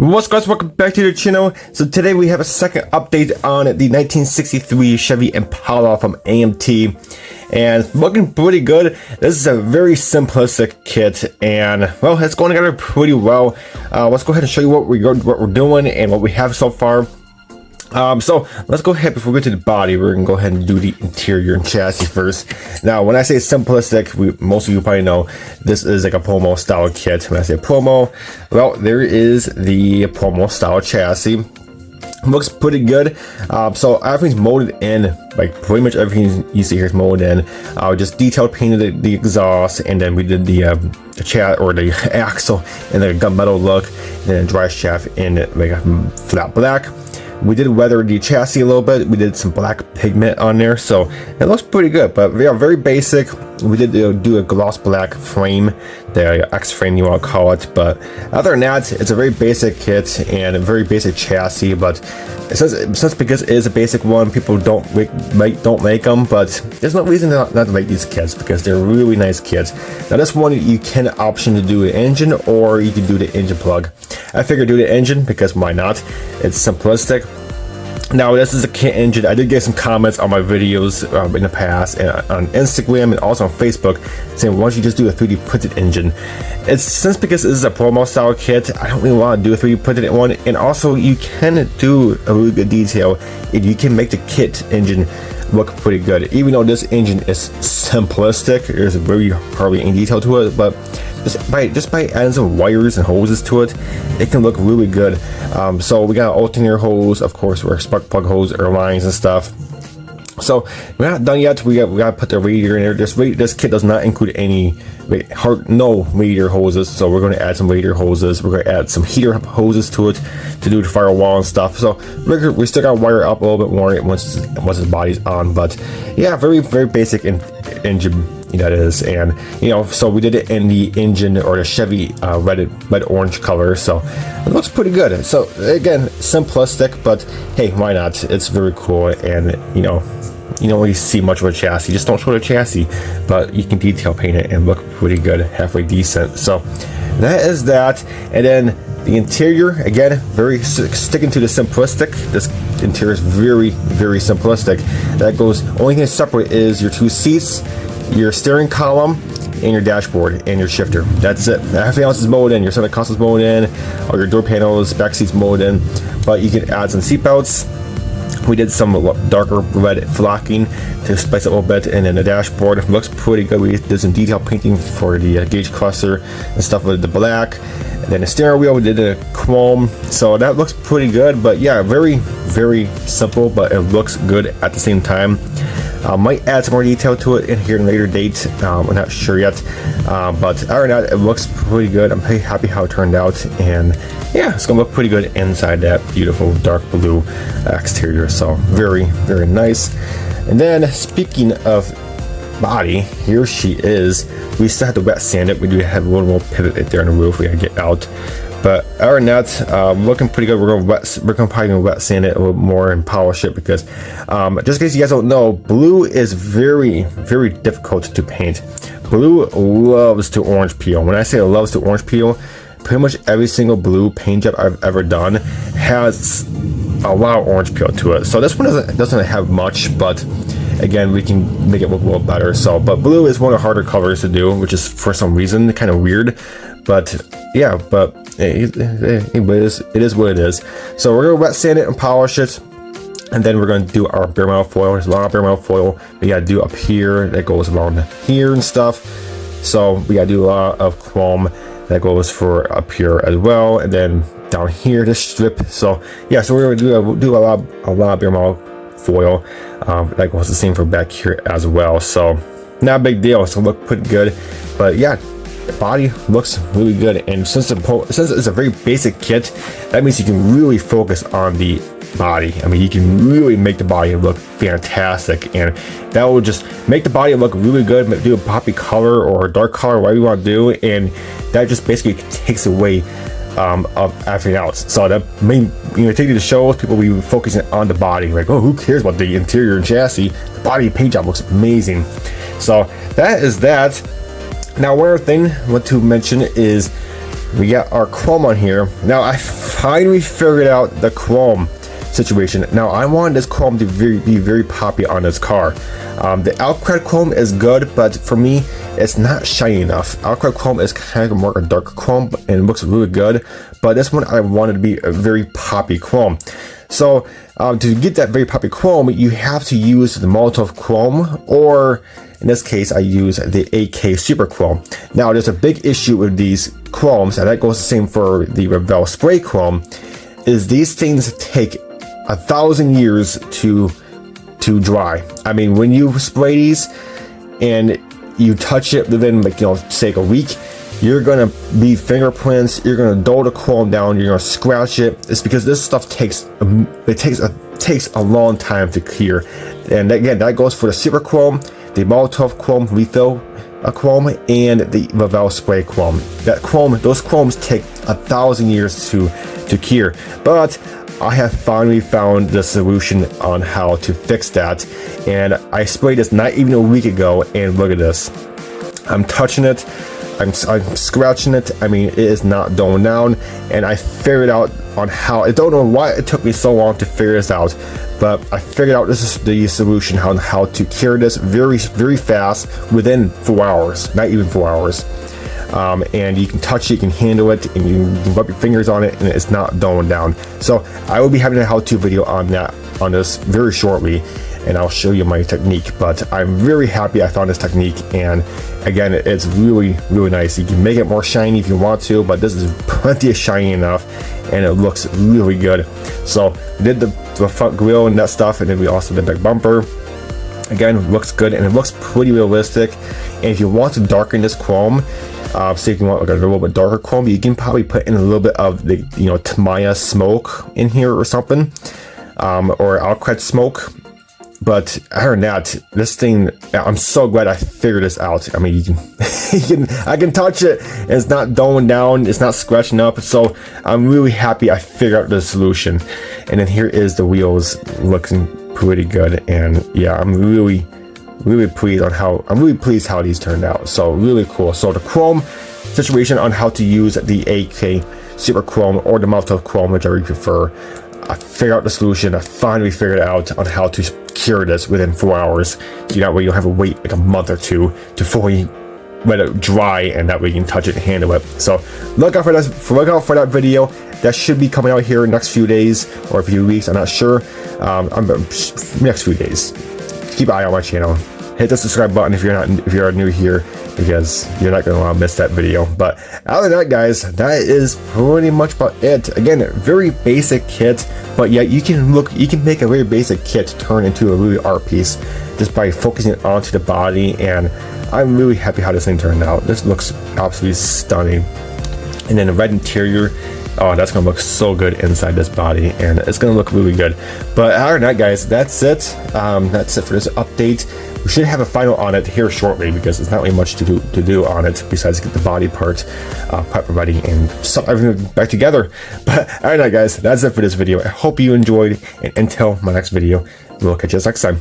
What's up guys, welcome back to the channel. So today we have a second update on the 1963 Chevy Impala from AMT, and looking pretty good. This is a very simplistic kit, and well, it's going together pretty well. Let's go ahead and show you what we're doing and what we have so far. So let's go ahead, before we get to the body, we're gonna go ahead and do the interior and chassis first. Now, when I say simplistic, most of you probably know this is like a promo style kit. When I say promo, well, there is the promo style chassis. Looks pretty good. So everything's molded in, like pretty much everything you see here is molded in. Just detailed painted the exhaust, and then we did the axle in the gunmetal look, and then a dry shaft in like a flat black. We did weather the chassis a little bit. We did some black pigment on there, so it looks pretty good. But yeah, very basic. We did do a gloss black frame, the X frame you want to call it. But other than that, it's a very basic kit and a very basic chassis. But since because it is a basic one, people don't make them. But there's no reason not to make these kits, because they're really nice kits. Now this one, you can option to do the engine, or you can do the engine plug. I figured do the engine because why not? It's simplistic. Now this is a kit engine. I did get some comments on my videos in the past, and on Instagram and also on Facebook, saying why don't you just do a 3D printed engine. It's since because this is a promo style kit, I don't really want to do a 3D printed one. And also you can do a really good detail, and you can make the kit engine look pretty good. Even though this engine is simplistic, there's very hardly any detail to it, but just by adding some wires and hoses to it, it can look really good. So we got alternator hose, of course, or spark plug hose, air lines and stuff. So we're not done yet. We got to put the radiator in there. This kit does not include any no radiator hoses, so we're going to add some radiator hoses. We're going to add some heater hoses to it to do the firewall and stuff. So we still got to wire up a little bit more once the body's on. But yeah, very basic engine that is. And so we did it in the engine, or the Chevy red orange color, so it looks pretty good. So again, simplistic, but hey, why not? It's very cool. And you don't really see much of a chassis. Just don't show the chassis, but you can detail paint it and look pretty good, halfway decent. So that is that. And then the interior, again, very sticking to the simplistic. This interior is very simplistic. That goes, only thing that's separate is your two seats, your steering column, and your dashboard and your shifter. That's it. Everything else is molded in. Your center console is molded in, or your door panels, back seats molded in. But you can add some seat belts. We did some darker red flocking to spice it a little bit, and then the dashboard looks pretty good. We did some detail painting for the gauge cluster and stuff with the black. And then the steering wheel, we did a chrome, so that looks pretty good. But yeah, very simple, but it looks good at the same time. Might add some more detail to it in here in a later date. We're not sure yet, but other than that, it looks pretty good. I'm pretty happy how it turned out, and yeah, it's gonna look pretty good inside that beautiful dark blue exterior. So very nice. And then speaking of body, here she is. We still have to wet sand it. We do have a little more pivot right there on the roof we gotta get out. But other than that, looking pretty good. We're probably gonna wet sand it a little more and polish it, because just in case you guys don't know, blue is very difficult to paint. Blue loves to orange peel. When I say it loves to orange peel, pretty much every single blue paint job I've ever done has a lot of orange peel to it. So this one doesn't have much, but again, we can make it look a little better. So, but blue is one of the harder colors to do, which is for some reason kind of weird. But yeah, but it is what it is. So we're gonna wet sand it and polish it, and then we're gonna do our bare metal foil. There's a lot of bare metal foil we gotta do up here that goes around here and stuff. So we gotta do a lot of chrome that goes for up here as well, and then down here this strip. So yeah, so we're gonna do a lot of bare metal foil. That goes the same for back here as well. So not a big deal. It's gonna look pretty good. But yeah, the body looks really good, and since it's a very basic kit, that means you can really focus on the body. I mean, you can really make the body look fantastic, and that will just make the body look really good. Do a poppy color or a dark color, whatever you want to do, and that just basically takes away of everything else. So that take you to shows, people will be focusing on the body, like, oh, who cares about the interior and chassis? The body paint job looks amazing. So that is that. Now, one other thing I want to mention is we got our chrome on here. Now I finally figured out the chrome situation. Now I wanted this chrome to be very poppy on this car. The Outcrad chrome is good, but for me it's not shiny enough. Outcrad chrome is kind of more a dark chrome and it looks really good, but this one I wanted to be a very poppy chrome. So to get that very poppy chrome, you have to use the Molotov chrome, or in this case I use the AK Super Chrome. Now there's a big issue with these chromes, and that goes the same for the Revell Spray Chrome, is these things take 1,000 years to dry. I mean, when you spray these and you touch it within, like, you know, say a week, you're gonna leave fingerprints, you're gonna dull the chrome down, you're gonna scratch it. It's because this stuff takes a long time to clear. And again, that goes for the Super Chrome, the Molotov Chrome refill chrome, and the Revell Spray Chrome. Those chromes take 1,000 years to cure. But I have finally found the solution on how to fix that, and I sprayed this not even a week ago, and look at this. I'm touching it, I'm scratching it. I mean, it is not going down, and I figured out on how. I don't know why it took me so long to figure this out, but I figured out this is the solution on how to cure this very, very fast, within 4 hours, not even 4 hours. And you can touch it, you can handle it, and you can rub your fingers on it, and it's not going down. So I will be having a how-to video on this very shortly, and I'll show you my technique. But I'm very happy I found this technique, and again, it's really, really nice. You can make it more shiny if you want to, but this is plenty of shiny enough, and it looks really good. So we did the front grille and that stuff, and then we also did the back bumper. Again, looks good, and it looks pretty realistic. And if you want to darken this chrome, say if you want like a little bit darker chrome, you can probably put in a little bit of the, you know, Tamiya smoke in here or something, or Outcrad smoke. But other than that, this thing, I'm so glad I figured this out. I mean, I can touch it, and it's not going down, it's not scratching up. So I'm really happy I figured out the solution. And then here is the wheels, looking pretty good. And yeah, I'm really pleased how these turned out. So really cool. So the chrome situation on how to use the AK Super Chrome or the Molotov Chrome, whichever you prefer. I figured out the solution. I finally figured out on how to cure this within 4 hours. That way you don't have to wait like a month or two to fully let it dry, and that way you can touch it and handle it. So look out for that video. That should be coming out here in the next few days or a few weeks. I'm not sure. Next few days. Keep an eye on my channel. Hit the subscribe button if you're new here, because you're not going to want to miss that video. But other than that, guys, that is pretty much about it. Again, very basic kit, but yet you can make a very basic kit turn into a really art piece just by focusing it onto the body. And I'm really happy how this thing turned out. This looks absolutely stunning. And then the red interior, oh, that's gonna look so good inside this body, and it's gonna look really good. But other than that, guys, that's it. That's it for this update. We should have a final on it here shortly, because there's not really much to do on it besides get the body part ready and set everything back together. But other than that, guys, that's it for this video. I hope you enjoyed, and until my next video, we'll catch you next time.